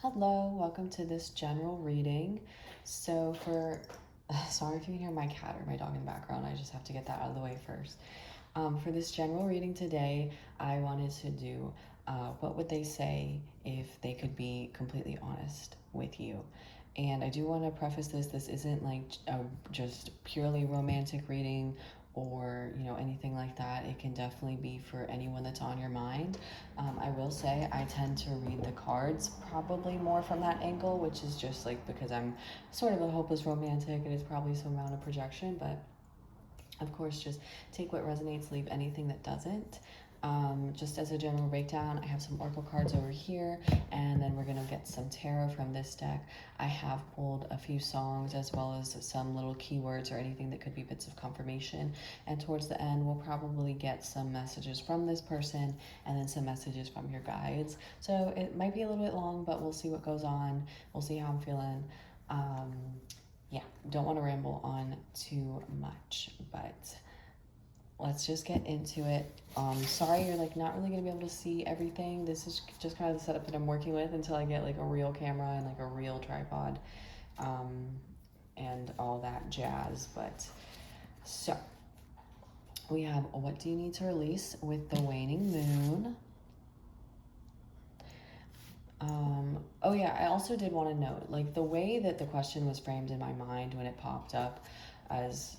Hello, welcome to this general reading. Sorry if you can hear my cat or my dog in the background, I just have to get that out of the way first. For this general reading today, I wanted to do what would they say if they could be completely honest with you. And I do want to preface this isn't like a just purely romantic reading or anything like that. It can definitely be for anyone that's on your mind. I will say I tend to read the cards probably more from that angle, which is just like because I'm sort of a hopeless romantic and it's probably some amount of projection, but of course just take what resonates, leave anything that doesn't. Just as a general breakdown, I have some oracle cards over here, and then we're going to get some tarot from this deck. I have pulled a few songs as well as some little keywords or anything that could be bits of confirmation, and towards the end we'll probably get some messages from this person and then some messages from your guides. So it might be a little bit long, but we'll see what goes on. We'll see how I'm feeling. Yeah, don't want to ramble on too much, but let's just get into it. Sorry you're like not really gonna be able to see everything. This is just kind of the setup that I'm working with until I get like a real camera and like a real tripod, and all that jazz. But so we have what do you need to release with the waning moon. Oh yeah, I also did want to note, like the way that the question was framed in my mind when it popped up as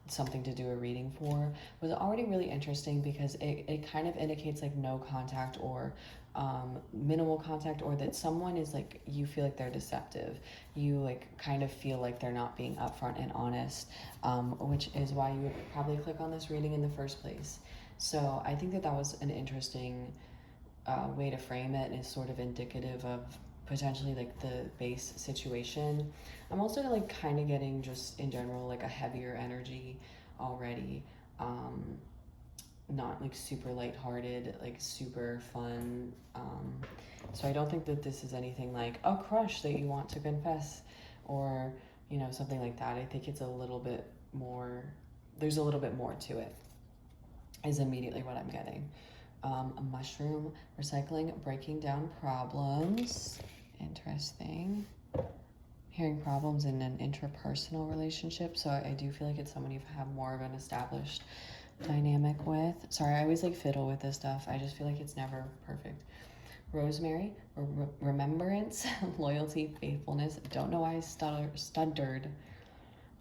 something to do a reading for was already really interesting because it kind of indicates like no contact or minimal contact, or that someone is like, you feel like they're deceptive. You like kind of feel like they're not being upfront and honest, which is why you would probably click on this reading in the first place. So I think that that was an interesting way to frame it, is sort of indicative of potentially like the base situation. I'm also like kind of getting just in general like a heavier energy already. Not like super lighthearted, like super fun. So I don't think that this is anything like a crush that you want to confess or something like that. I think it's a little bit more, there's a little bit more to it, is immediately what I'm getting. A mushroom, recycling, breaking down problems. Interesting. Hearing problems in an interpersonal relationship. So I do feel like it's someone you have more of an established dynamic with. Sorry, I always like fiddle with this stuff. I just feel like it's never perfect. Rosemary, remembrance, loyalty, faithfulness. Don't know why I stuttered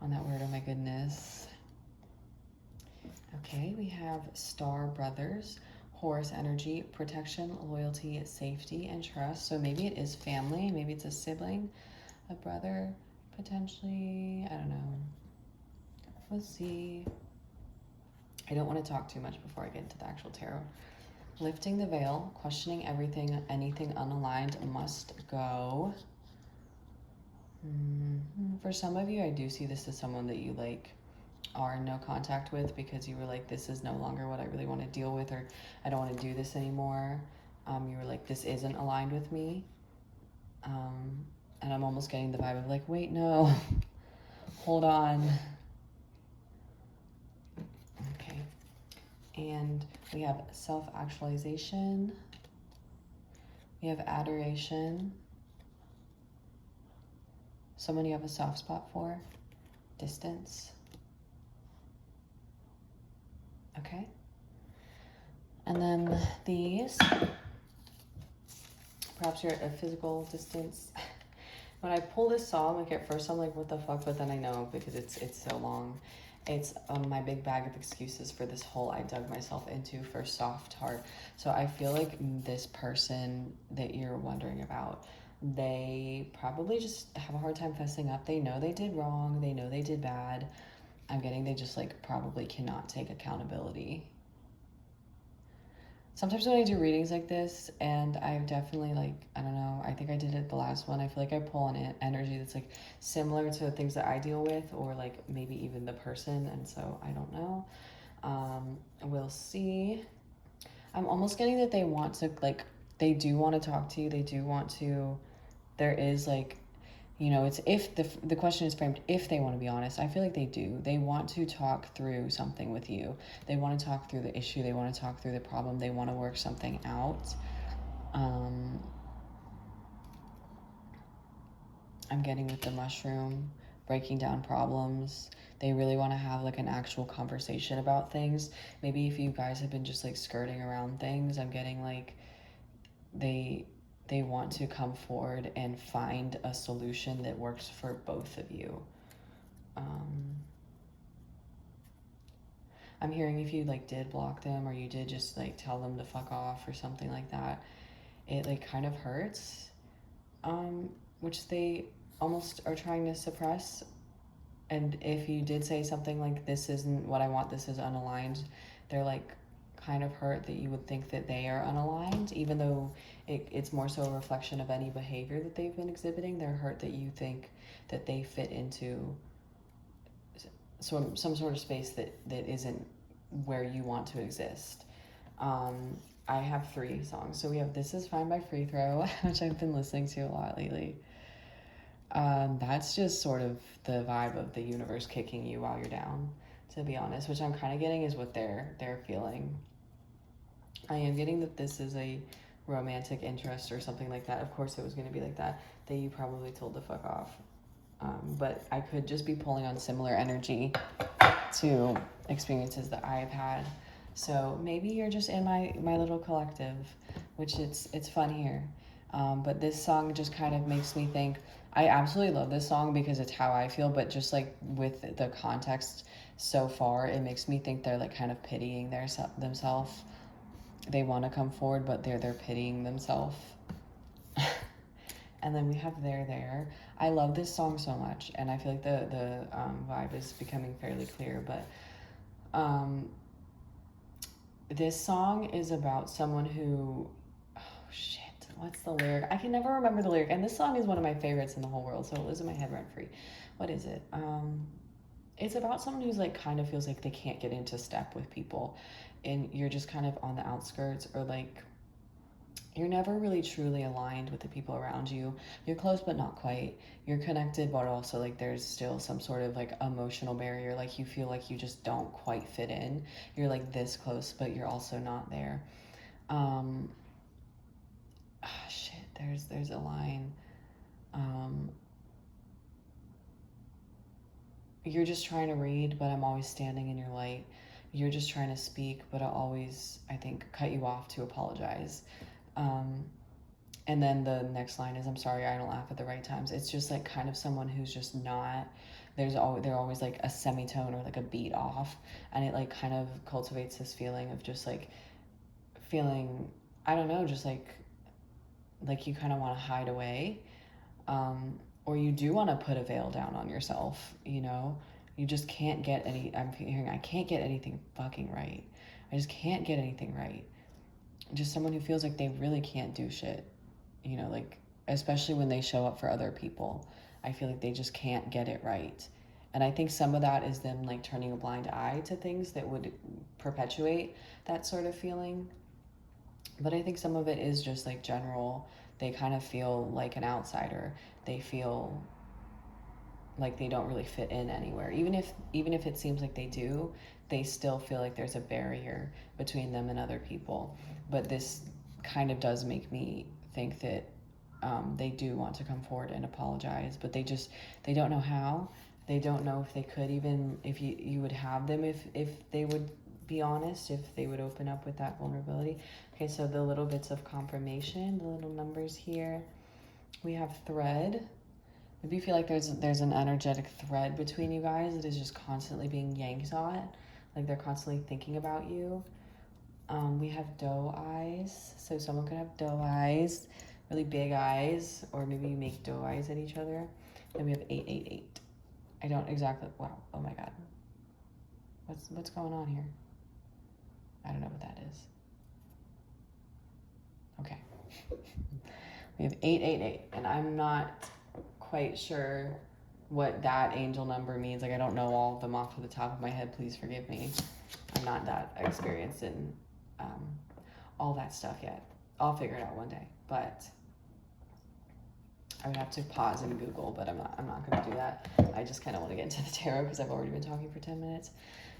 on that word. Oh my goodness. Okay, we have Star Brothers, Horus energy, protection, loyalty, safety, and trust. So maybe it is family, maybe it's a sibling, a brother, potentially. I don't know. Let's see. I don't want to talk too much before I get into the actual tarot. Lifting the veil, questioning everything, anything unaligned must go. For some of you, I do see this as someone that you like are in no contact with because you were like, this is no longer what I really want to deal with, or I don't want to do this anymore. You were like, this isn't aligned with me. And I'm almost getting the vibe of like, wait, no, hold on. Okay. And we have self-actualization. We have adoration. Someone you have a soft spot for. Distance. Okay. And then these, perhaps you're at a physical distance. When I pull this song, like at first I'm like, what the fuck? But then I know because it's so long. It's my big bag of excuses for this hole I dug myself into for soft heart. So I feel like this person that you're wondering about, they probably just have a hard time fessing up. They know they did wrong. They know they did bad. I'm getting they just like probably cannot take accountability. Sometimes when I do readings like this, and I've definitely like, I don't know, I think I did it the last one, I feel like I pull on energy that's like similar to the things that I deal with, or like maybe even the person, and so I don't know. We'll see. I'm almost getting that they want to, like, they do want to talk to you, they do want to, there is like, it's if the question is framed if they want to be honest. I feel like they do. They want to talk through something with you. They want to talk through the issue. They want to talk through the problem. They want to work something out. I'm getting with the mushroom, breaking down problems. They really want to have like an actual conversation about things. Maybe if you guys have been just like skirting around things, I'm getting like they want to come forward and find a solution that works for both of you. I'm hearing if you like did block them or you did just like tell them to fuck off or something like that, it like kind of hurts, which they almost are trying to suppress. And if you did say something like, this isn't what I want, this is unaligned, they're like kind of hurt that you would think that they are unaligned, even though it's more so a reflection of any behavior that they've been exhibiting. They're hurt that you think that they fit into some sort of space that isn't where you want to exist. I have 3 songs. So we have This Is Fine by Free Throw, which I've been listening to a lot lately. That's just sort of the vibe of the universe kicking you while you're down, to be honest, which I'm kind of getting is what they're feeling. I am getting that this is a romantic interest or something like that. Of course it was going to be like that you probably told to fuck off. But I could just be pulling on similar energy to experiences that I've had. So maybe you're just in my little collective, which it's fun here. But this song just kind of makes me think, I absolutely love this song because it's how I feel, but just like with the context so far, it makes me think they're like kind of pitying themselves. They want to come forward, but they're pitying themselves. And then we have There. I love this song so much, and I feel like the vibe is becoming fairly clear, but this song is about someone who, oh shit, what's the lyric? I can never remember the lyric, and this song is one of my favorites in the whole world, so it lives in my head rent free. What is it? It's about someone who's like kind of feels like they can't get into step with people, and you're just kind of on the outskirts, or like you're never really truly aligned with the people around you. You're close, but not quite. You're connected, but also like there's still some sort of like emotional barrier. Like you feel like you just don't quite fit in. You're like this close, but you're also not there. Shit, there's a line. You're just trying to read, but I'm always standing in your light. You're just trying to speak, but I always, I think, cut you off to apologize. And then the next line is, I'm sorry I don't laugh at the right times. It's just like kind of someone who's just not, they're always like a semitone or like a beat off, and it like kind of cultivates this feeling of just like feeling, I don't know, just like you kind of want to hide away, or you do want to put a veil down on yourself, you know. You just can't get I'm hearing, I can't get anything fucking right. I just can't get anything right. Just someone who feels like they really can't do shit, you know, like especially when they show up for other people. I feel like they just can't get it right. And I think some of that is them like turning a blind eye to things that would perpetuate that sort of feeling. But I think some of it is just like general, they kind of feel like an outsider. They feel like they don't really fit in anywhere. Even if it seems like they do, they still feel like there's a barrier between them and other people. But this kind of does make me think that they do want to come forward and apologize, but they don't know how. They don't know if they could, even if you would have them, if they would be honest, if they would open up with that vulnerability. Okay, so the little bits of confirmation, the little numbers here. We have thread. Maybe you feel like there's an energetic thread between you guys that is just constantly being yanked on, like they're constantly thinking about you. We have doe eyes, so someone could have doe eyes, really big eyes, or maybe you make doe eyes at each other. Then we have 888. I don't exactly, wow, oh my god. What's going on here? I don't know what that is. Okay. We have 888, and I'm not quite sure what that angel number means. Like, I don't know all of them off of the top of my head. Please forgive me. I'm not that experienced in all that stuff yet. I'll figure it out one day, but I would have to pause and Google, but I'm not going to do that. I just kind of want to get into the tarot because I've already been talking for 10 minutes.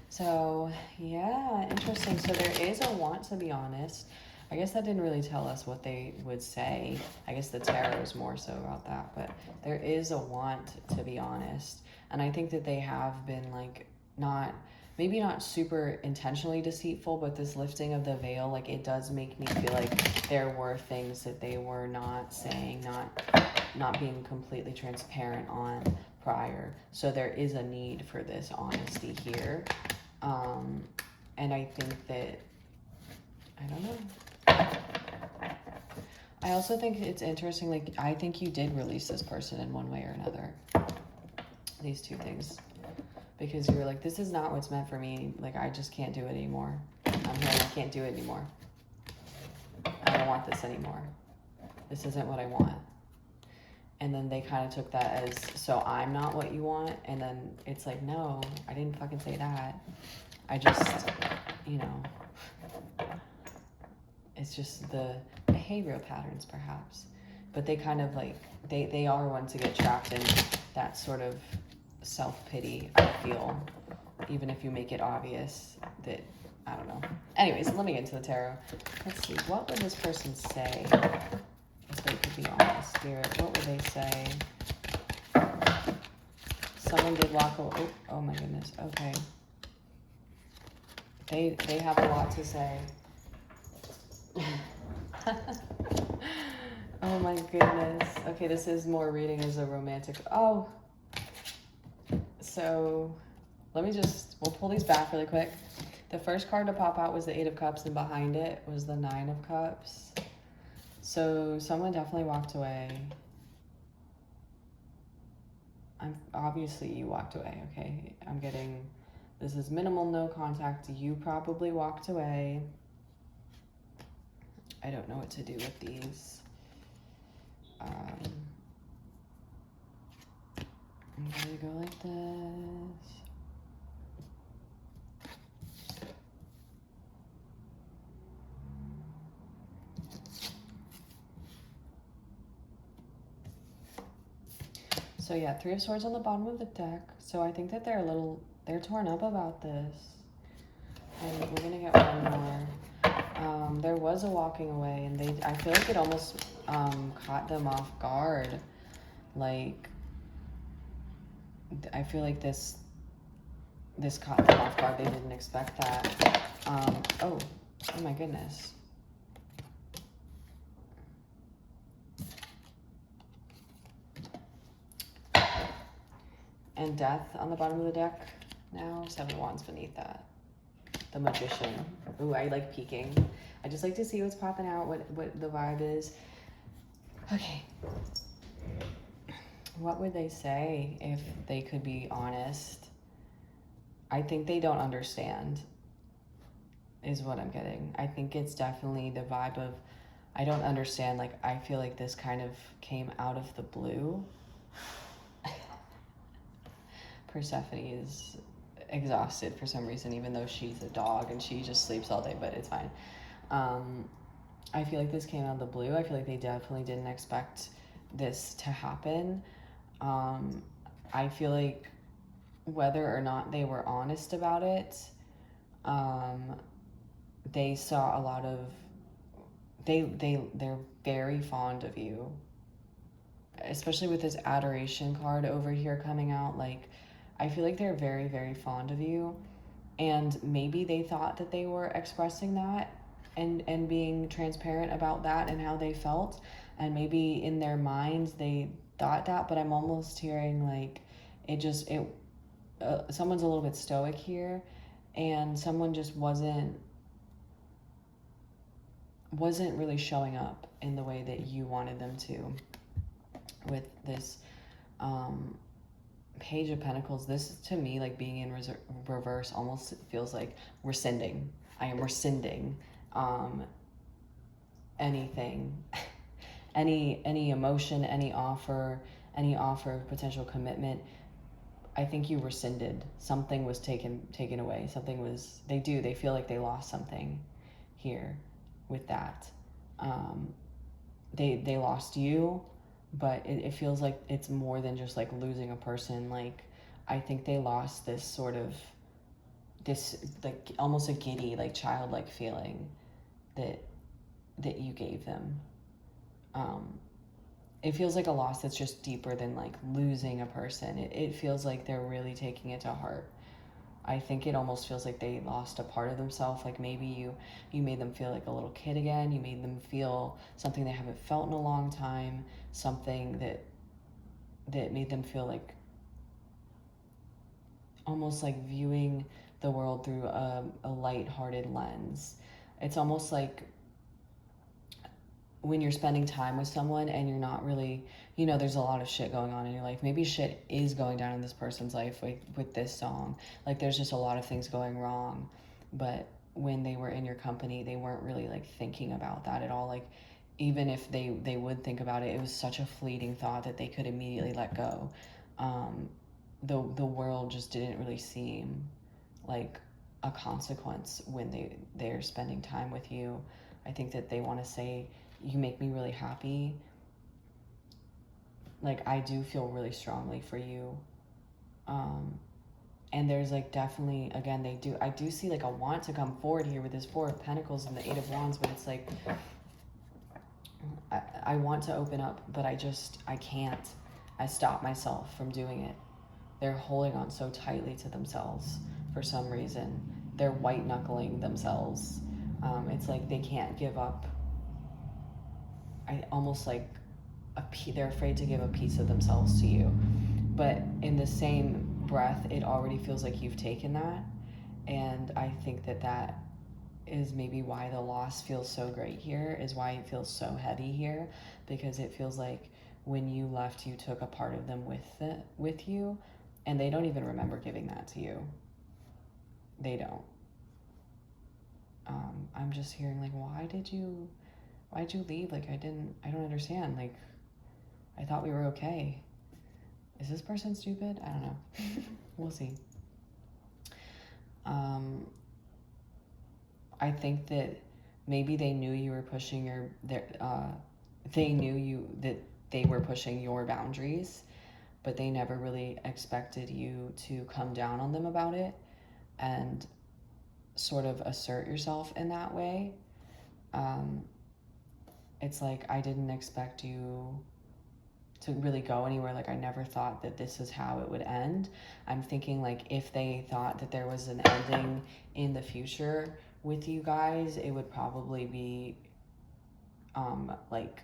So yeah, interesting. So there is a want to be honest. I guess that didn't really tell us what they would say. I guess the tarot is more so about that, but there is a want to be honest. And I think that they have been like not, maybe not super intentionally deceitful, but this lifting of the veil, like it does make me feel like there were things that they were not saying, not being completely transparent on prior. So there is a need for this honesty here. And I think that, I don't know. I also think it's interesting, like, I think you did release this person in one way or another. These two things. Because you were like, this is not what's meant for me. Like, I just can't do it anymore. I'm here and I can't do it anymore. I don't want this anymore. This isn't what I want. And then they kind of took that as, so I'm not what you want. And then it's like, no, I didn't fucking say that. I just, you know, it's just the behavioral patterns perhaps. But they kind of like, they are ones to get trapped in that sort of self-pity, I feel. Even if you make it obvious that, I don't know. Anyways, let me get into the tarot. Let's see, what would this person say if they could be honest? Spirit, what would they say? Someone did walk away. Oh my goodness, okay. They have a lot to say. Oh my goodness. Okay, this is more reading as a romantic. Oh. So let me we'll pull these back really quick. The first card to pop out was the Eight of Cups, and behind it was the Nine of Cups. So someone definitely walked away. Obviously you walked away, okay? I'm getting, this is minimal, no contact. You probably walked away. I don't know what to do with these. I'm gonna go like this. So yeah, Three of Swords on the bottom of the deck. So I think that they're torn up about this. And we're gonna get one more. There was a walking away, and I feel like it almost caught them off guard. Like, I feel like this caught them off guard. They didn't expect that. Oh my goodness. And Death on the bottom of the deck now. Seven of Wands beneath that. The Magician. Ooh, I like peeking. I just like to see what's popping out, what the vibe is. Okay. What would they say if they could be honest? I think they don't understand, is what I'm getting. I think it's definitely the vibe of, I don't understand. Like, I feel like this kind of came out of the blue. Persephone is exhausted for some reason, even though she's a dog and she just sleeps all day, but it's fine. I feel like this came out of the blue. I feel like they definitely didn't expect this to happen. I feel like whether or not they were honest about it, they saw a lot of, they're very fond of you, especially with this adoration card over here coming out. Like, I feel like they're very, very fond of you, and maybe they thought that they were expressing that and being transparent about that and how they felt, and maybe in their minds they thought that, but I'm almost hearing like someone's a little bit stoic here, and someone just wasn't really showing up in the way that you wanted them to with this Page of Pentacles. This, to me, like being in reverse, almost feels like rescinding. I am rescinding anything, any emotion, any offer of potential commitment. I think you rescinded. Something was taken away. They feel like they lost something here with that. They lost you, but it feels like it's more than just like losing a person. Like, I think they lost this sort of, this like almost a giddy, like childlike feeling that that you gave them. It feels like a loss that's just deeper than like losing a person. It feels like they're really taking it to heart. I think it almost feels like they lost a part of themselves. Like maybe you made them feel like a little kid again. You made them feel something they haven't felt in a long time, something that made them feel like almost like viewing the world through a light-hearted lens. It's almost like when you're spending time with someone and you're not really, there's a lot of shit going on in your life. Maybe shit is going down in this person's life with this song. Like there's just a lot of things going wrong. But when they were in your company, they weren't really like thinking about that at all. Like even if they would think about it, it was such a fleeting thought that they could immediately let go. The world just didn't really seem like a consequence when they're spending time with you. I think that they want to say, you make me really happy. Like I do feel really strongly for you. And there's like definitely, again, I do see like a want to come forward here with this Four of Pentacles and the Eight of Wands, but it's like I want to open up, but I can't. I stop myself from doing it. They're holding on so tightly to themselves for some reason. They're white knuckling themselves. It's like they can't give up. Almost like they're afraid to give a piece of themselves to you. But in the same breath, it already feels like you've taken that. And I think that is maybe why the loss feels so great here, is why it feels so heavy here, because it feels like when you left, you took a part of them with you, and they don't even remember giving that to you. They don't. I'm just hearing like, why'd you leave? Like I don't understand. Like I thought we were okay. Is this person stupid? I don't know. We'll see. I think that maybe they knew you were pushing they knew that they were pushing your boundaries, but they never really expected you to come down on them about it and sort of assert yourself in that way. It's like, I didn't expect you to really go anywhere. Like I never thought that this is how it would end. I'm thinking like if they thought that there was an ending in the future with you guys, it would probably be like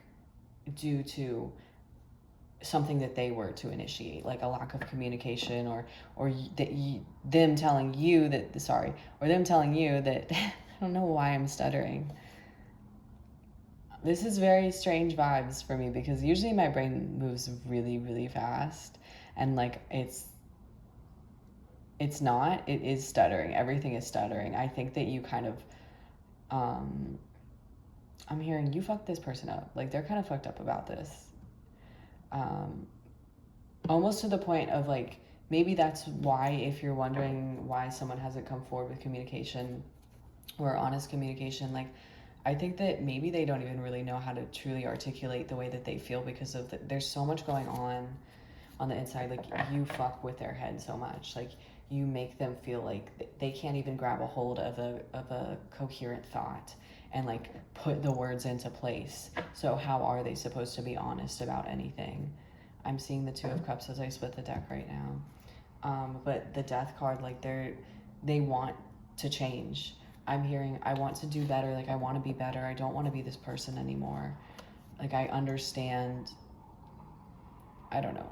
due to something that they were to initiate, like a lack of communication, or them telling you that I don't know why I'm stuttering. This is very strange vibes for me because usually my brain moves really, really fast, and like it is stuttering. Everything is stuttering. I think that you kind of I'm hearing you fucked this person up. Like they're kind of fucked up about this. Almost to the point of like, maybe that's why, if you're wondering why someone hasn't come forward with communication or honest communication, like I think that maybe they don't even really know how to truly articulate the way that they feel because of there's so much going on the inside. Like you fuck with their head so much. Like you make them feel like they can't even grab a hold of a coherent thought and like put the words into place. So how are they supposed to be honest about anything? I'm seeing the Two of Cups as I split the deck right now. But the Death card, like they want to change. I'm hearing, I want to do better. Like I want to be better. I don't want to be this person anymore. Like I understand. I don't know.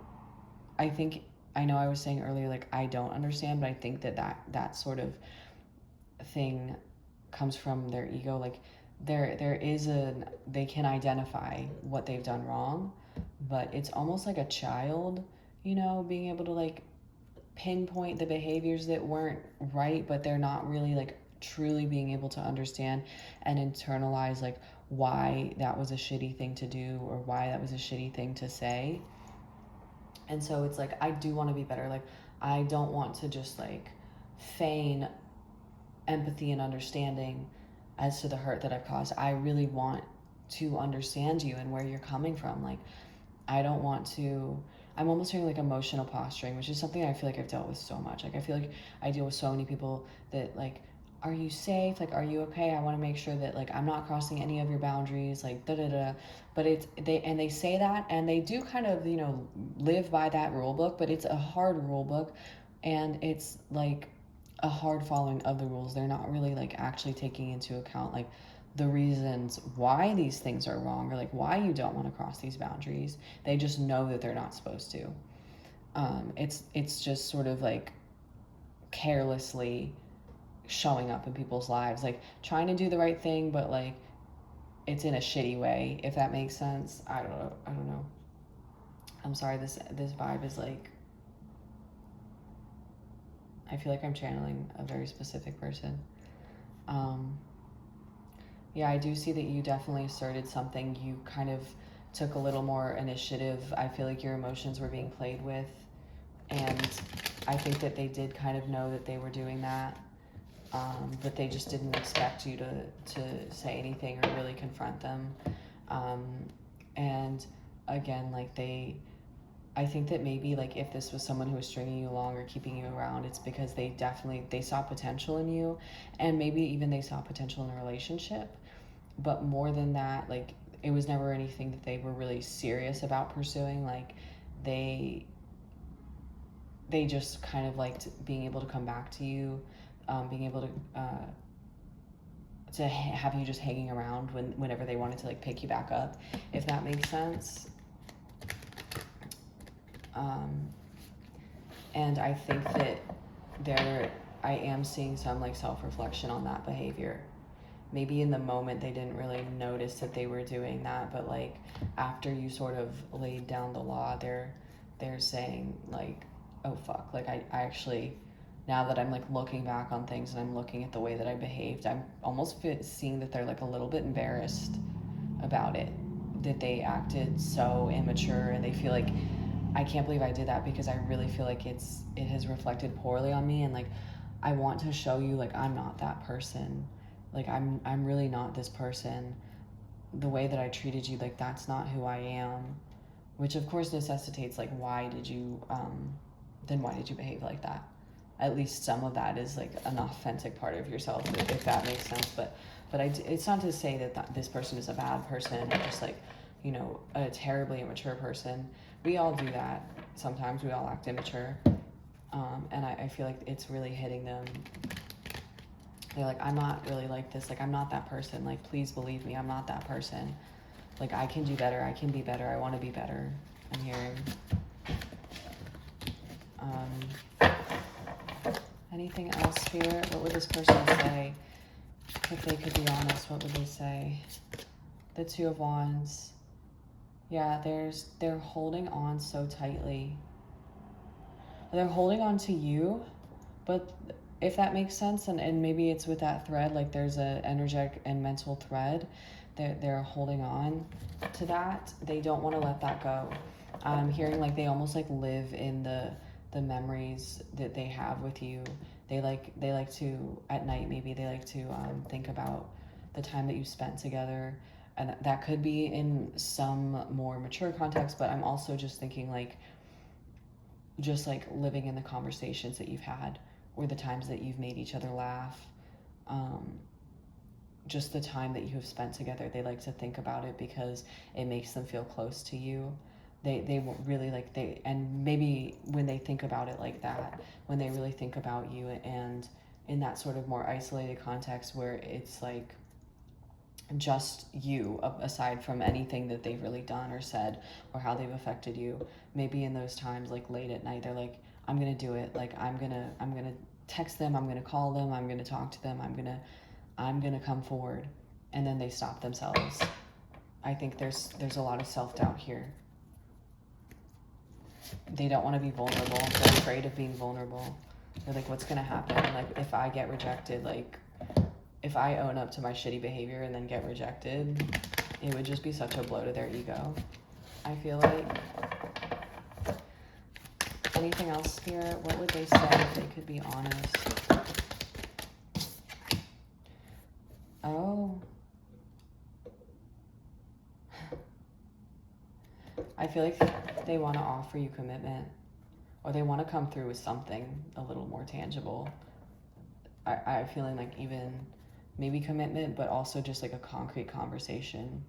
I know I was saying earlier, like I don't understand, but I think that sort of thing comes from their ego. Like they can identify what they've done wrong, but it's almost like a child, being able to like pinpoint the behaviors that weren't right, but they're not really like truly being able to understand and internalize like why that was a shitty thing to do or why that was a shitty thing to say. And so it's like, I do want to be better. Like, I don't want to just like feign empathy and understanding as to the hurt that I've caused. I really want to understand you and where you're coming from. Like, I don't want to, I'm almost hearing like emotional posturing, which is something I feel like I've dealt with so much. Like, I feel like I deal with so many people that like, are you safe? Like, are you okay? I want to make sure that like I'm not crossing any of your boundaries, like da da da. But it's they say that, and they do kind of, you know, live by that rule book, but it's a hard rule book, and it's like a hard following of the rules. They're not really like actually taking into account like the reasons why these things are wrong, or like why you don't want to cross these boundaries. They just know that they're not supposed to. It's just sort of like carelessly showing up in people's lives, like trying to do the right thing, but like it's in a shitty way, if that makes sense. I don't know. I'm sorry, this vibe is like, I feel like I'm channeling a very specific person. um yeah, I do see that you definitely asserted something. You kind of took a little more initiative. I feel like your emotions were being played with, and I think that they did kind of know that they were doing that. But they just didn't expect you to say anything or really confront them. Um, and again, like I think that maybe like if this was someone who was stringing you along or keeping you around, it's because they saw potential in you, and maybe even they saw potential in a relationship. But more than that, like it was never anything that they were really serious about pursuing. Like they they just kind of liked being able to come back to you, being able to have you just hanging around whenever they wanted to like pick you back up, if that makes sense. um, and I think that I am seeing some like self-reflection on that behavior. Maybe in the moment they didn't really notice that they were doing that, but like after you sort of laid down the law, they're saying like, oh fuck, like I actually, now that I'm like looking back on things and I'm looking at the way that I behaved, I'm almost seeing that they're like a little bit embarrassed about it, that they acted so immature, and they feel like, I can't believe I did that, because I really feel like it has reflected poorly on me, and like I want to show you like I'm not that person. Like I'm really not this person. The way that I treated you, like that's not who I am. Which of course necessitates like, why did you behave like that? At least some of that is like an authentic part of yourself, if that makes sense. But it's not to say that this person is a bad person, or just like, you know, a terribly immature person. We all do that sometimes. We all act immature. And I feel like it's really hitting them. They're like, I'm not really like this. Like, I'm not that person. Like, please believe me, I'm not that person. Like, I can do better. I can be better. I want to be better. I'm hearing. Anything else, Spirit? What would this person say if they could be honest? What would they say? The Two of Wands. Yeah, they're holding on so tightly. They're holding on to you, but if that makes sense, and maybe it's with that thread, like there's a energetic and mental thread, they're holding on to that. They don't want to let that go. I'm hearing like they almost like live in the memories that they have with you. They like to, at night maybe, they like to think about the time that you spent together, and that could be in some more mature context, but I'm also just thinking like, just like living in the conversations that you've had, or the times that you've made each other laugh, um, just the time that you have spent together. They like to think about it because it makes them feel close to you. They really like, and maybe when they think about it like that, when they really think about you, and in that sort of more isolated context where it's like just you, aside from anything that they've really done or said, or how they've affected you, maybe in those times like late at night, they're like, I'm gonna do it. Like I'm gonna text them, I'm gonna call them, I'm gonna talk to them, I'm gonna come forward. And then they stop themselves. I think there's a lot of self-doubt here. They don't want to be vulnerable. They're afraid of being vulnerable. They're like, what's gonna happen? Like, if I get rejected, like, if I own up to my shitty behavior and then get rejected, it would just be such a blow to their ego, I feel like. Anything else, Spirit? What would they say if they could be honest? Oh. I feel like they want to offer you commitment, or they want to come through with something a little more tangible. I feeling like even maybe commitment, but also just like a concrete conversation,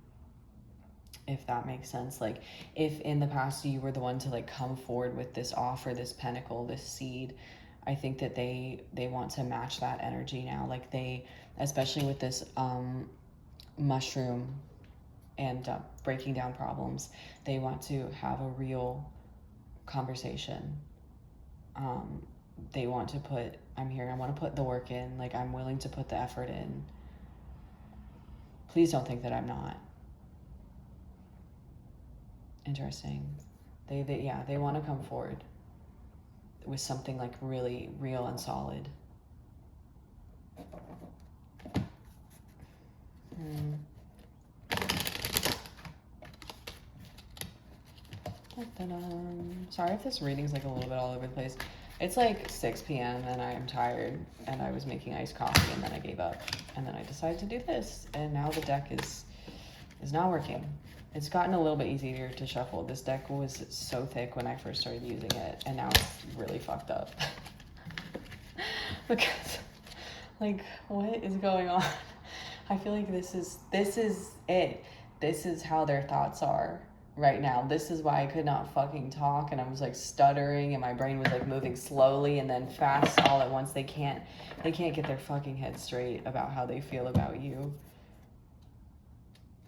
if that makes sense. Like if in the past you were the one to like come forward with this offer, this pentacle, this seed, I think that they want to match that energy now. Like they, especially with this mushroom and breaking down problems, they want to have a real conversation. They want to put, I'm here, I want to put the work in, like I'm willing to put the effort in. Please don't think that I'm not. Interesting. They want to come forward with something like really real and solid. Sorry if this reading's like a little bit all over the place. It's like 6 p.m. and I am tired, and I was making iced coffee and then I gave up, and then I decided to do this, and now the deck is not working. It's gotten a little bit easier to shuffle. This deck was so thick when I first started using it, and now it's really fucked up. Because, like, what is going on? I feel like this is it. This is how their thoughts are right now. This is why I could not fucking talk, and I was like stuttering, and my brain was like moving slowly and then fast all at once. They can't get their fucking head straight about how they feel about you.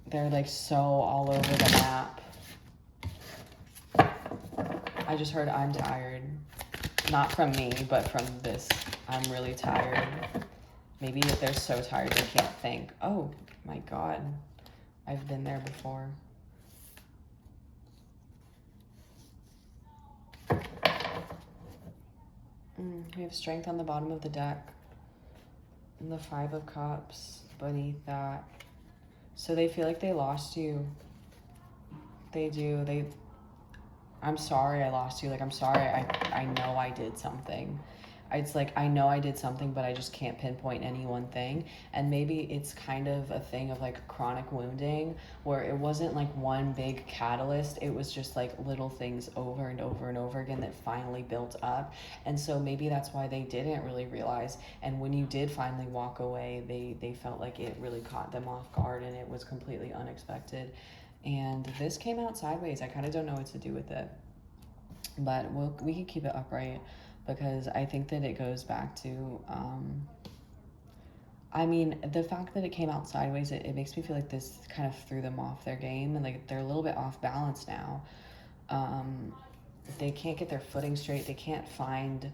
They're like so all over the map. I just heard I'm tired. Not from me, but from this. I'm really tired. Maybe if they're so tired they can't think. Oh my God. I've been there before. We have Strength on the bottom of the deck. And the 5 of Cups beneath that. So they feel like they lost you. They do. I'm sorry I lost you. Like, I'm sorry. I know I did something. It's like, I know I did something, but I just can't pinpoint any one thing. And maybe it's kind of a thing of like chronic wounding, where it wasn't like one big catalyst. It was just like little things over and over and over again that finally built up. And so maybe that's why they didn't really realize. And when you did finally walk away, they felt like it really caught them off guard, and it was completely unexpected. And this came out sideways. I kind of don't know what to do with it, but we can keep it upright, because I think that it goes back to, I mean, the fact that it came out sideways, it makes me feel like this kind of threw them off their game, and like they're a little bit off balance now. They can't get their footing straight. They can't find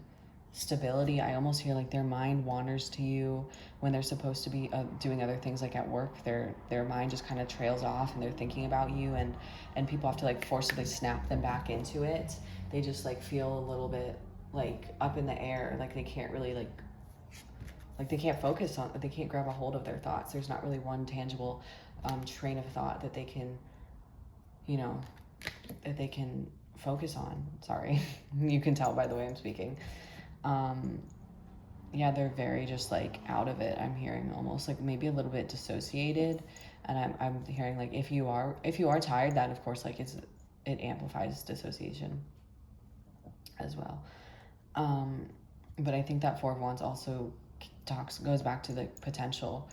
stability. I almost feel like their mind wanders to you when they're supposed to be doing other things, like at work. Their mind just kind of trails off, and they're thinking about you, and people have to like forcibly snap them back into it. They just like feel a little bit like up in the air, like they can't really like they can't focus on, they can't grab a hold of their thoughts. There's not really one tangible train of thought that they can, that they can focus on. Sorry. You can tell by the way I'm speaking. Yeah, they're very just like out of it. I'm hearing almost like maybe a little bit dissociated, and I'm hearing like if you are tired, that of course like it amplifies dissociation as well. But I think that 4 of Wands also goes back to the potential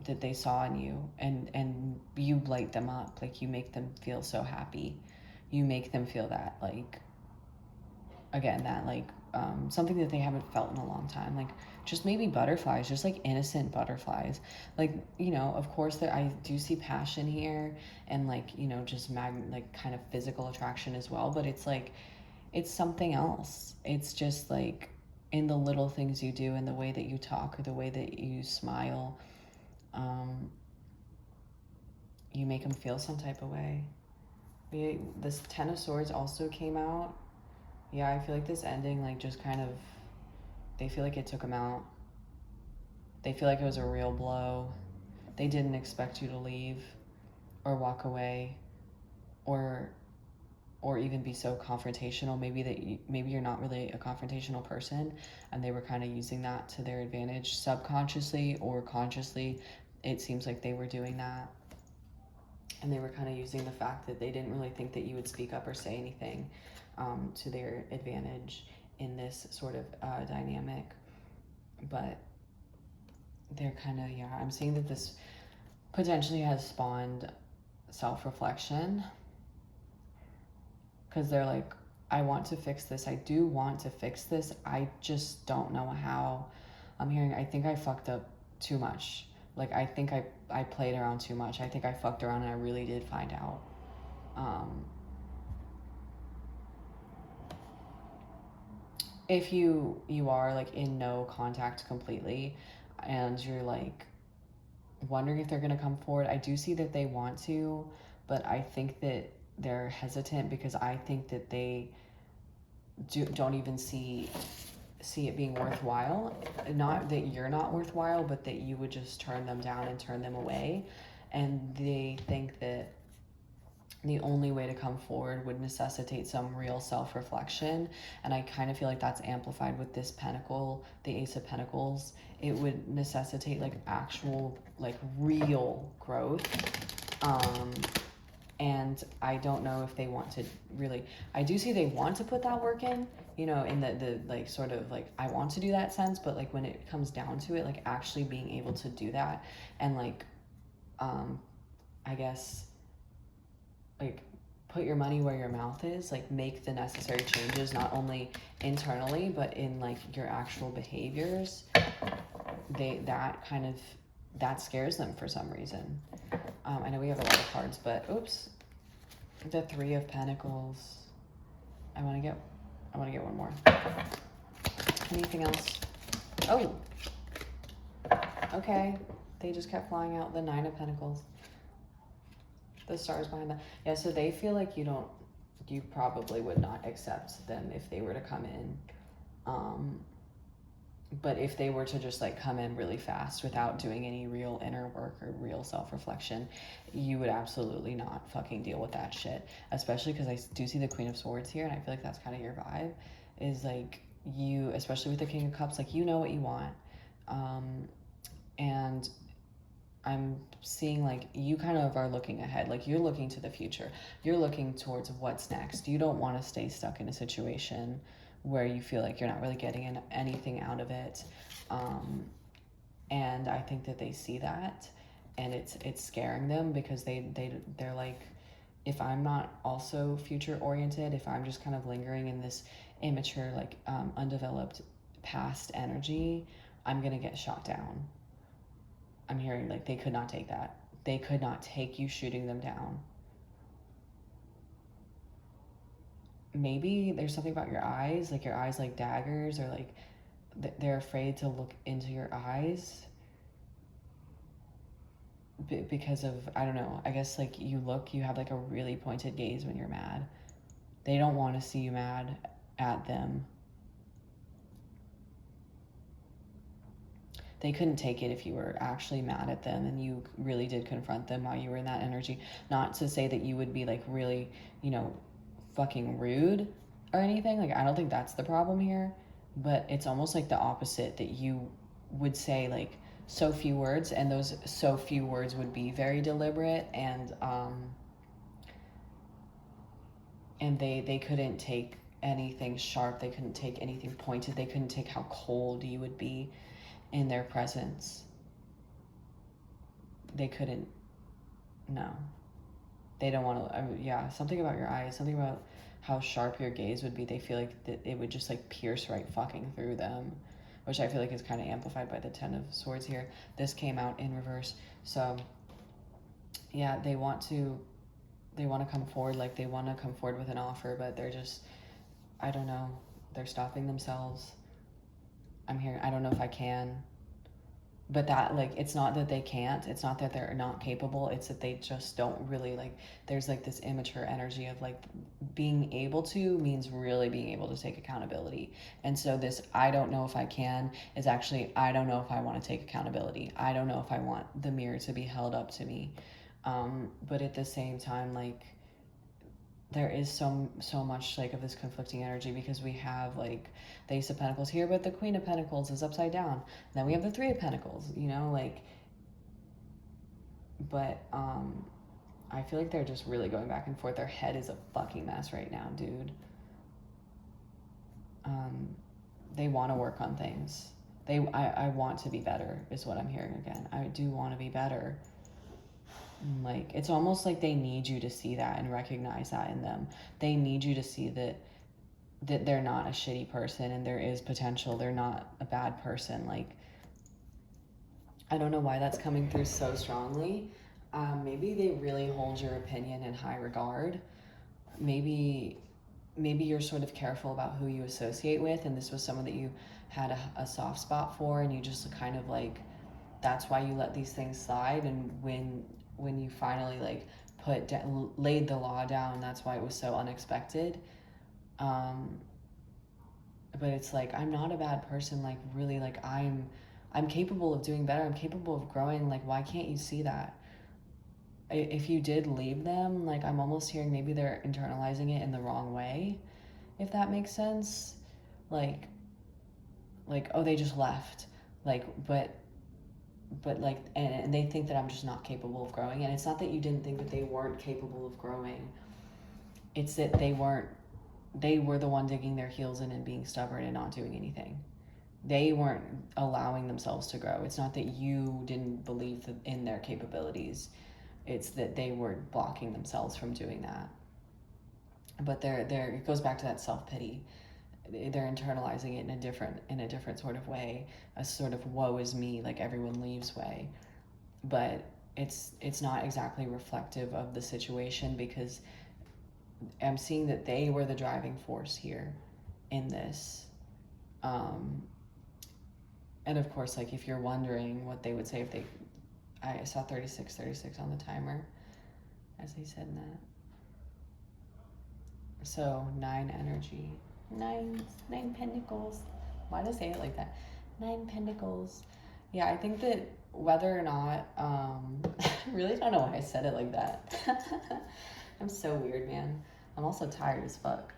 that they saw in you, and you light them up. Like, you make them feel so happy. You make them feel that, like, again, that like something that they haven't felt in a long time, like just maybe butterflies, just like innocent butterflies. Like, of course that I do see passion here, and like, just like kind of physical attraction as well, but it's like, it's something else. It's just like in the little things you do, in the way that you talk, or the way that you smile. You make them feel some type of way. This 10 of Swords also came out. Yeah, I feel like this ending, like, just kind of, they feel like it took them out. They feel like it was a real blow. They didn't expect you to leave or walk away, or even be so confrontational. Maybe you're not really a confrontational person, and they were kind of using that to their advantage, subconsciously or consciously. It seems like they were doing that, and they were kind of using the fact that they didn't really think that you would speak up or say anything to their advantage in this sort of dynamic. but they're kind of, yeah, I'm seeing that this potentially has spawned self-reflection, because they're like, I want to fix this. I do want to fix this. I just don't know how. I'm hearing, I think I fucked up too much. Like, I think I played around too much. I think I fucked around and I really did find out. If you are like in no contact completely and you're like wondering if they're going to come forward, I do see that they want to, but I think that they're hesitant because I think that they don't even see it being worthwhile. Not that you're not worthwhile, but that you would just turn them down and turn them away. And they think that the only way to come forward would necessitate some real self-reflection. And I kind of feel like that's amplified with this pentacle, the Ace of Pentacles. It would necessitate like actual, like real growth. And I don't know if they want to really, I do see they want to put that work in, you know, in the like sort of like, I want to do that sense, but like when it comes down to it, like actually being able to do that and like, I guess, like put your money where your mouth is, like make the necessary changes, not only internally, but in like your actual behaviors. That scares them for some reason. I know we have a lot of cards, but oops, the Three of Pentacles. I want to get one more. Anything else? Oh, okay. They just kept flying out. The Nine of Pentacles. The stars behind that. Yeah, so they feel like you probably would not accept them if they were to come in. But if they were to just like come in really fast without doing any real inner work or real self-reflection, you would absolutely not fucking deal with that shit. Especially because I do see the Queen of Swords here, and I feel like that's kind of your vibe. Is like you, especially with the King of Cups, like you know what you want. And I'm seeing like you kind of are looking ahead, like you're looking to the future. You're looking towards what's next. You don't want to stay stuck in a situation where you feel like you're not really getting anything out of it. And I think that they see that, and it's scaring them because they're like, if I'm not also future oriented, if I'm just kind of lingering in this immature, like undeveloped past energy, I'm gonna get shot down. I'm hearing like they could not take that. They could not take you shooting them down. Maybe there's something about your eyes, like your eyes like daggers, or like they're afraid to look into your eyes because of, I don't know, I guess like you have like a really pointed gaze when you're mad. They don't want to see you mad at them. They couldn't take it if you were actually mad at them and you really did confront them while you were in that energy. Not to say that you would be like really, you know, fucking rude or anything. Like, I don't think that's the problem here, but it's almost like the opposite, that you would say like so few words, and those so few words would be very deliberate, and they couldn't take anything sharp, they couldn't take anything pointed, they couldn't take how cold you would be in their presence. They couldn't. No, they don't want to. Yeah, something about your eyes, something about how sharp your gaze would be. They feel like that it would just like pierce right fucking through them, which I feel like is kind of amplified by the Ten of Swords here. This came out in reverse. So yeah, they want to come forward, like they want to come forward with an offer, but they're just, I don't know, they're stopping themselves. I'm hearing, I don't know if I can. But that, like, it's not that they can't, it's not that they're not capable, it's that they just don't really, like, there's like this immature energy of like being able to means really being able to take accountability. And so this I don't know if I can is actually I don't know if I want to take accountability. I don't know if I want the mirror to be held up to me. But at the same time, like, there is so much like of this conflicting energy, because we have like the Ace of Pentacles here, but the Queen of Pentacles is upside down. Then we have the Three of Pentacles, you know, like, but I feel like they're just really going back and forth. Their head is a fucking mess right now, dude. They want to work on things. I want to be better is what I'm hearing again. I do want to be better. Like, it's almost like they need you to see that and recognize that in them. They need you to see that they're not a shitty person and there is potential. They're not a bad person. Like, I don't know why that's coming through so strongly. Maybe they really hold your opinion in high regard. Maybe you're sort of careful about who you associate with, and this was someone that you had a soft spot for, and you just kind of like, that's why you let these things slide. And when you finally like laid the law down, that's why it was so unexpected. But it's like, I'm not a bad person. Like, really, like, I'm capable of doing better. I'm capable of growing. Like, why can't you see that? If you did leave them, like, I'm almost hearing maybe they're internalizing it in the wrong way, if that makes sense. Like, oh, they just left. Like, but like, and they think that I'm just not capable of growing. And it's not that you didn't think that they weren't capable of growing. It's that they were the one digging their heels in and being stubborn and not doing anything. They weren't allowing themselves to grow. It's not that you didn't believe in their capabilities. It's that they were blocking themselves from doing that. But it goes back to that self-pity. They're internalizing it in a different sort of way, a sort of woe is me, like everyone leaves way. But it's not exactly reflective of the situation, because I'm seeing that they were the driving force here in this. And of course, like, if you're wondering what they would say if I saw 36 on the timer as they said that. So 9 energy, nine pentacles. Why did I say it like that? 9 pentacles. Yeah, I think that whether or not, I really don't know why I said it like that. I'm so weird, man. I'm also tired as fuck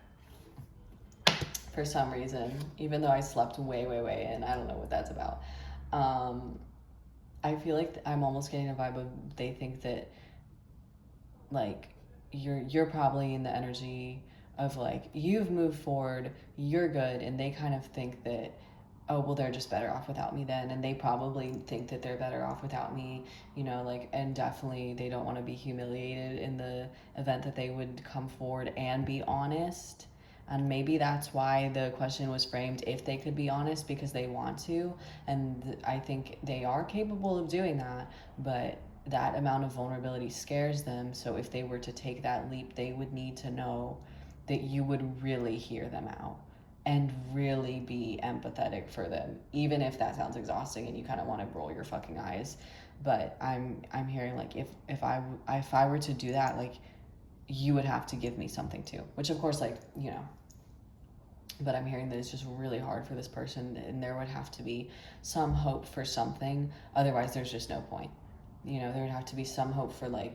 for some reason, even though I slept way, and I don't know what that's about. I feel like I'm almost getting a vibe of they think that, like, you're probably in the energy of, like, you've moved forward, you're good, and they kind of think that, oh, well, they're just better off without me then, and they probably think that they're better off without me, you know, like, and definitely they don't want to be humiliated in the event that they would come forward and be honest. And maybe that's why the question was framed, if they could be honest, because they want to. And I think they are capable of doing that, but that amount of vulnerability scares them. So if they were to take that leap, they would need to know that you would really hear them out and really be empathetic for them, even if that sounds exhausting and you kind of want to roll your fucking eyes. But I'm hearing, like, if I were to do that, like, you would have to give me something too, which of course, like, you know, but I'm hearing that it's just really hard for this person, and there would have to be some hope for something. Otherwise, there's just no point. You know, there would have to be some hope for, like,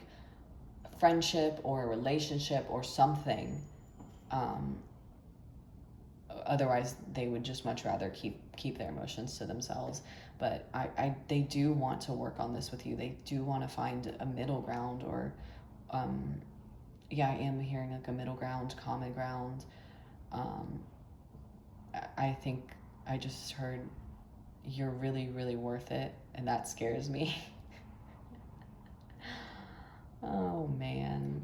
friendship or a relationship or something. Otherwise, they would just much rather keep their emotions to themselves. But they do want to work on this with you. They do want to find a middle ground, or yeah, I am hearing, like, a middle ground, common ground. I think I just heard you're really, really worth it, and that scares me. Oh, man.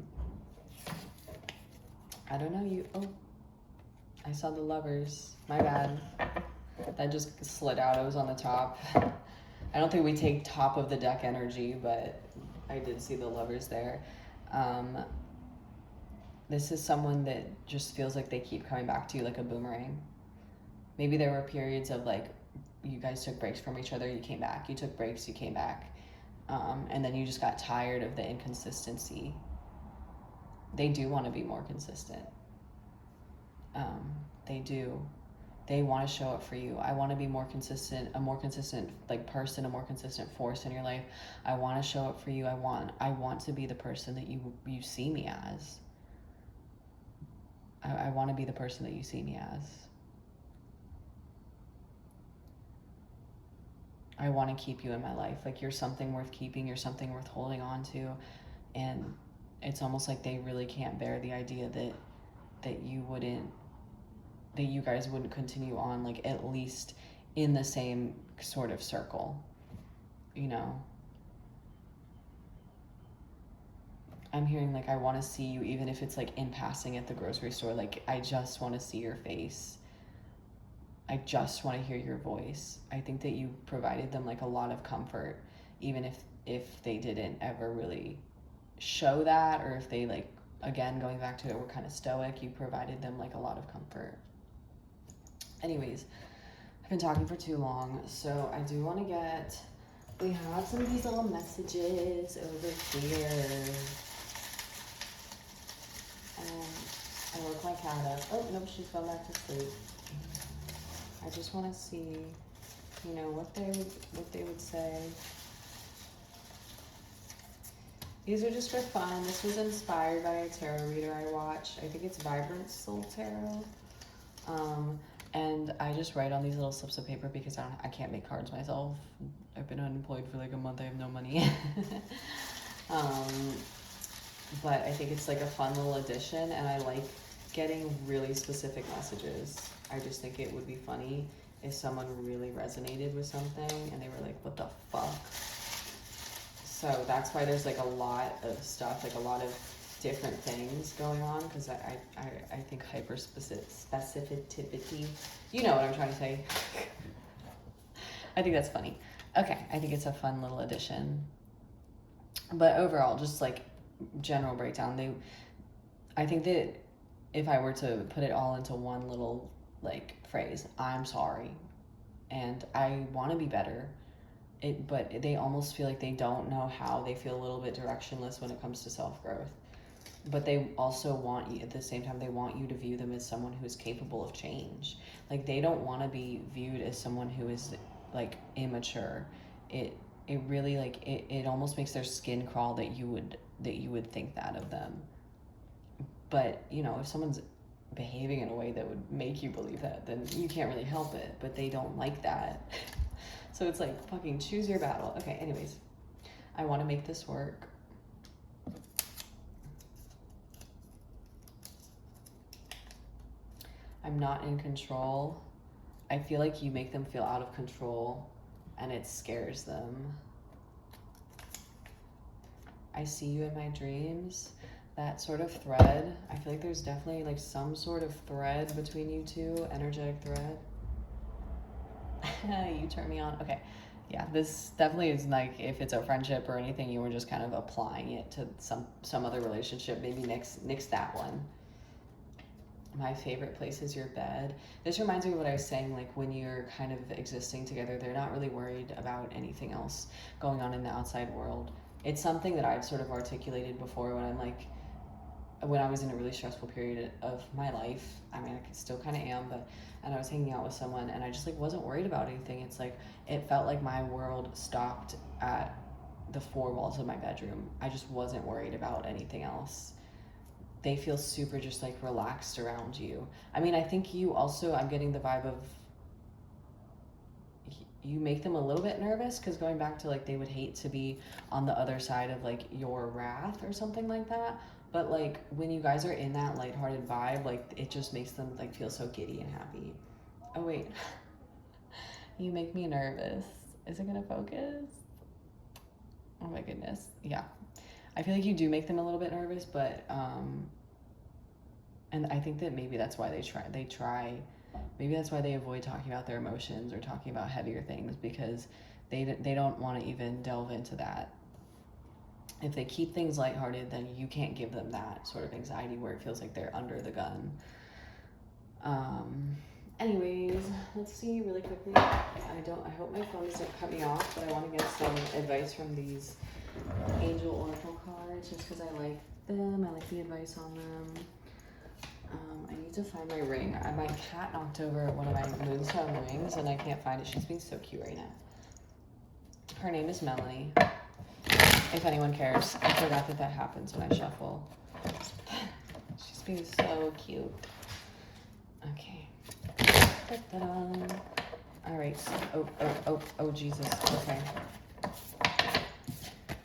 I don't know, oh, I saw the Lovers. My bad. That just slid out. It was on the top. I don't think we take top of the deck energy, but I did see the Lovers there. This is someone that just feels like they keep coming back to you like a boomerang. Maybe there were periods of, like, you guys took breaks from each other, you came back. You took breaks, you came back. And then you just got tired of the inconsistency. They do want to be more consistent. They do. They want to show up for you. I want to be more consistent, a more consistent, like, person, a more consistent force in your life. I want to show up for you. I want to be the person that you see me as. I want to be the person that you see me as. I want to keep you in my life. Like, you're something worth keeping. You're something worth holding on to. And it's almost like they really can't bear the idea that you guys wouldn't continue on, like, at least in the same sort of circle, you know? I'm hearing like, I want to see you, even if it's like in passing at the grocery store. Like, I just want to see your face. I just want to hear your voice. I think that you provided them like a lot of comfort, even if they didn't ever really show that, or if they like, again, going back to it, were kind of stoic. You provided them like a lot of comfort. Anyways, I've been talking for too long, so I do want to get, we have some of these little messages over here. I woke my cat up. Oh, nope, she's gone back to sleep. I just want to see, you know, what they would say. These are just for fun. This was inspired by a tarot reader I watched. I think it's Vibrant Soul Tarot. And I just write on these little slips of paper because I can't make cards myself. I've been unemployed for like a month. I have no money. But I think it's like a fun little addition, and I like getting really specific messages. I just think it would be funny if someone really resonated with something and they were like, what the fuck? So that's why there's like a lot of stuff, like a lot of different things going on, because I think hyper specificity, you know what I'm trying to say. I think that's funny. Okay, I think it's a fun little addition. But overall, just like general breakdown, I think that if I were to put it all into one little like phrase, I'm sorry and I want to be better, but they almost feel like they don't know how. They feel a little bit directionless when it comes to self-growth, but they also want you, at the same time, they want you to view them as someone who is capable of change. Like, they don't want to be viewed as someone who is like immature. It really, like, it almost makes their skin crawl that you would think that of them. But, you know, if someone's behaving in a way that would make you believe that, then you can't really help it. But they don't like that. So it's like, fucking choose your battle. Okay, anyways, I want to make this work. I'm not in control. I feel like you make them feel out of control and it scares them. I see you in my dreams. That sort of thread, I feel like there's definitely like some sort of thread between you two, energetic thread. You turn me on. Okay, yeah, this definitely is like, if it's a friendship or anything, you were just kind of applying it to some other relationship. Maybe nix that one. My favorite place is your bed. This reminds me of what I was saying, like when you're kind of existing together, they're not really worried about anything else going on in the outside world. It's something that I've sort of articulated before when I was in a really stressful period of my life. I mean, I still kind of am, and I was hanging out with someone and I just like wasn't worried about anything. It's like, it felt like my world stopped at the four walls of my bedroom. I just wasn't worried about anything else. They feel super just like relaxed around you. I mean, I think you also, I'm getting the vibe of, you make them a little bit nervous, because going back to like, they would hate to be on the other side of like your wrath or something like that. But like when you guys are in that lighthearted vibe, like it just makes them like feel so giddy and happy. Oh wait, you make me nervous. Is it gonna focus? Oh my goodness. Yeah, I feel like you do make them a little bit nervous, but and I think that maybe that's why maybe that's why they avoid talking about their emotions or talking about heavier things, because they don't want to even delve into that. If they keep things lighthearted, then you can't give them that sort of anxiety where it feels like they're under the gun. Anyways, let's see really quickly. I hope my phone doesn't cut me off, but I want to get some advice from these Angel Oracle cards just because I like them. I like the advice on them. I need to find my ring. My cat knocked over one of my Moonstone rings and I can't find it. She's being so cute right now. Her name is Melanie. If anyone cares. I forgot that happens when I shuffle. She's being so cute. Okay. All right. Oh, Jesus. Okay.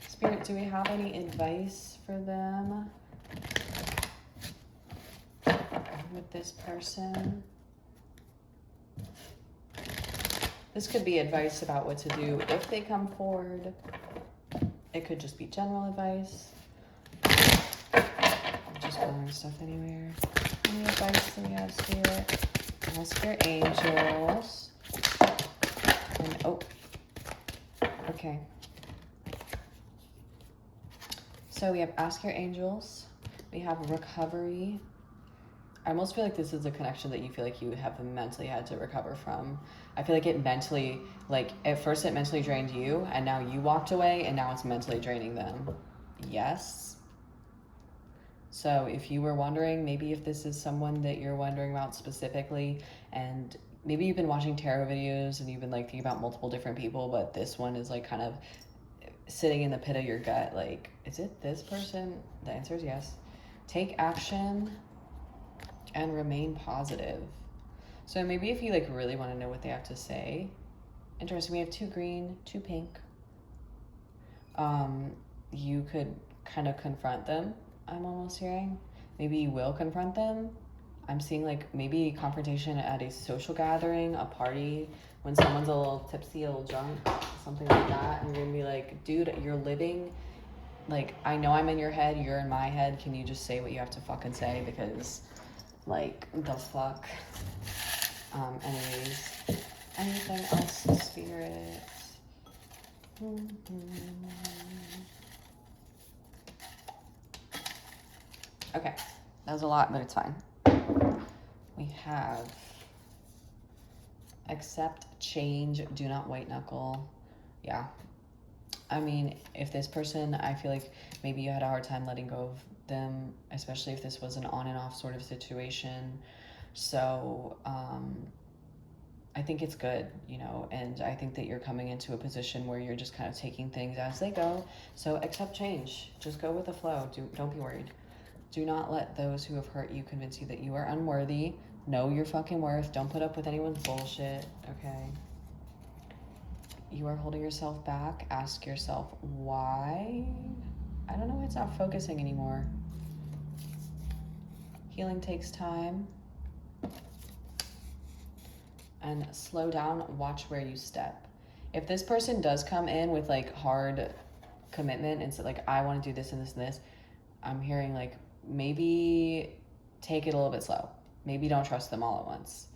Spirit, do we have any advice for them with this person? This could be advice about what to do if they come forward. It could just be general advice. I'm just going stuff anywhere. Any advice that you have, Spirit? Ask your angels. And, oh, okay. So we have ask your angels. We have recovery. I almost feel like this is a connection that you feel like you have mentally had to recover from. I feel like it mentally, like at first it mentally drained you, and now you walked away, and now it's mentally draining them. Yes. So if you were wondering, maybe if this is someone that you're wondering about specifically, and maybe you've been watching tarot videos and you've been like thinking about multiple different people, but this one is like kind of sitting in the pit of your gut, like, is it this person? The answer is yes. Take action and remain positive. So maybe if you like really want to know what they have to say, interesting, we have 2 green, 2 pink. You could kind of confront them, I'm almost hearing. Maybe you will confront them. I'm seeing like maybe confrontation at a social gathering, a party, when someone's a little tipsy, a little drunk, something like that. And you're gonna be like, dude, you're living, like, I know I'm in your head, you're in my head. Can you just say what you have to fucking say? Because, like, the fuck. Anyways, anything else, Spirit? Okay, that was a lot, but it's fine. We have accept change, do not white knuckle. Yeah. I mean, if this person, I feel like maybe you had a hard time letting go of them, especially if this was an on and off sort of situation. So, I think it's good, you know, and I think that you're coming into a position where you're just kind of taking things as they go. So accept change. Just go with the flow. Don't be worried. Do not let those who have hurt you convince you that you are unworthy. Know your fucking worth. Don't put up with anyone's bullshit, okay? You are holding yourself back. Ask yourself why. I don't know why it's not focusing anymore. Healing takes time. And slow down, watch where you step. If this person does come in with like hard commitment and so like, I want to do this and this and this, I'm hearing like, maybe take it a little bit slow. Maybe don't trust them all at once.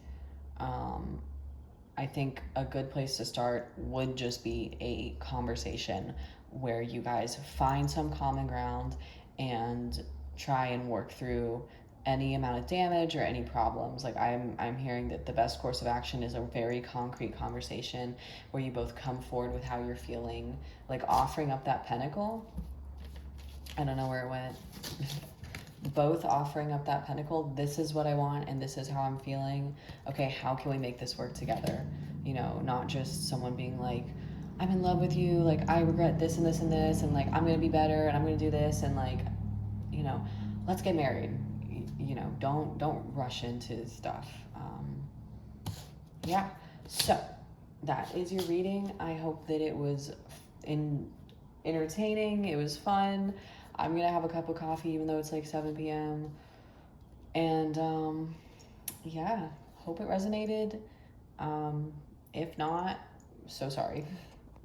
I think a good place to start would just be a conversation where you guys find some common ground and try and work through any amount of damage or any problems. Like I'm hearing that the best course of action is a very concrete conversation where you both come forward with how you're feeling, like offering up that pentacle. I don't know where it went. Both offering up that pentacle. This is what I want and this is how I'm feeling. Okay, how can we make this work together? You know, not just someone being like, I'm in love with you, like I regret this and this and this, and like I'm gonna be better and I'm gonna do this, and like, you know, let's get married. You know, don't rush into stuff. Yeah, so that is your reading. I hope that it was entertaining. It was fun. I'm gonna have a cup of coffee even though it's like 7 p.m. And yeah, hope it resonated. If not, so sorry.